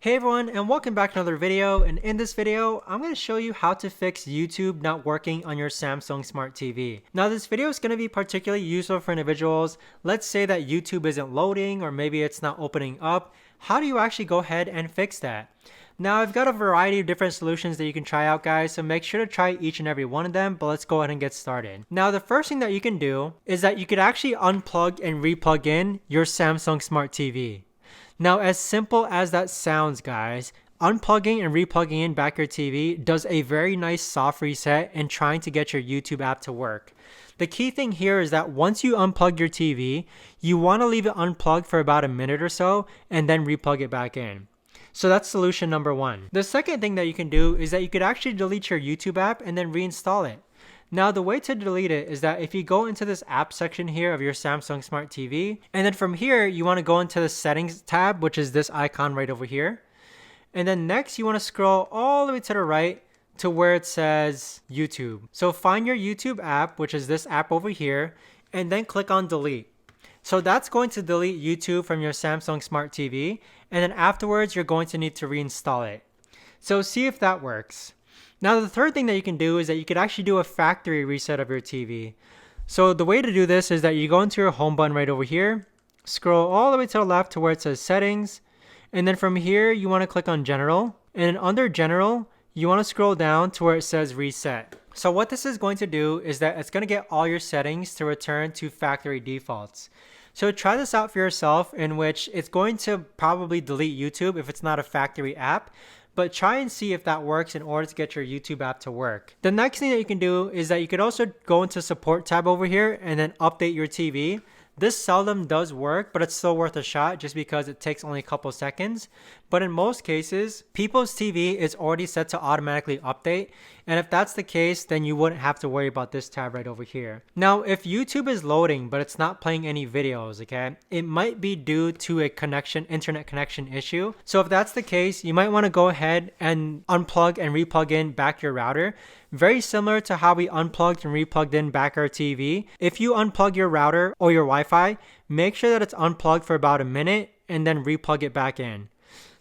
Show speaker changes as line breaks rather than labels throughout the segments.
Hey everyone, and welcome back to another video. And in this video, I'm going to show you how to fix YouTube not working on your Samsung Smart TV. Now this video is going to be particularly useful for individuals. Let's say that YouTube isn't loading or maybe it's not opening up. How do you actually go ahead and fix that? Now I've got a variety of different solutions that you can try out, guys, so make sure to try each and every one of them, but let's go ahead and get started. Now the first thing that you can do is that you could actually unplug and replug in your Samsung Smart TV. Now, as simple as that sounds, guys, unplugging and replugging in back your TV does a very nice soft reset in trying to get your YouTube app to work. The key thing here is that once you unplug your TV, you want to leave it unplugged for about a minute or so and then replug it back in. So that's solution number one. The second thing that you can do is that you could actually delete your YouTube app and then reinstall it. Now the way to delete it is that if you go into this app section here of your Samsung Smart TV, and then from here you want to go into the settings tab, which is this icon right over here. And then next you want to scroll all the way to the right to where it says YouTube. So find your YouTube app, which is this app over here, and then click on delete. So that's going to delete YouTube from your Samsung Smart TV, and then afterwards you're going to need to reinstall it. So see if that works. Now the third thing that you can do is that you could actually do a factory reset of your TV. So the way to do this is that you go into your home button right over here, scroll all the way to the left to where it says settings, and then from here you want to click on general, and under general you want to scroll down to where it says reset. So what this is going to do is that it's going to get all your settings to return to factory defaults. So try this out for yourself, in which it's going to probably delete YouTube if it's not a factory app, but try and see if that works in order to get your YouTube app to work. The next thing that you can do is that you could also go into support tab over here and then update your TV. This seldom does work, but it's still worth a shot just because it takes only a couple seconds. But in most cases, people's TV is already set to automatically update. And if that's the case, then you wouldn't have to worry about this tab right over here. Now, if YouTube is loading, but it's not playing any videos, okay, it might be due to a internet connection issue. So if that's the case, you might want to go ahead and unplug and replug in back your router. Very similar to how we unplugged and replugged in back our TV. If you unplug your router or your Wi-Fi, make sure that it's unplugged for about a minute and then replug it back in.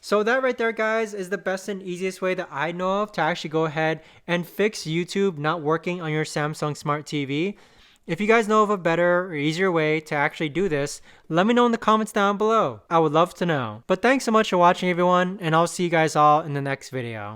So that right there, guys, is the best and easiest way that I know of to actually go ahead and fix YouTube not working on your Samsung Smart TV. If you guys know of a better or easier way to actually do this, let me know in the comments down below. I would love to know. But thanks so much for watching, everyone, and I'll see you guys all in the next video.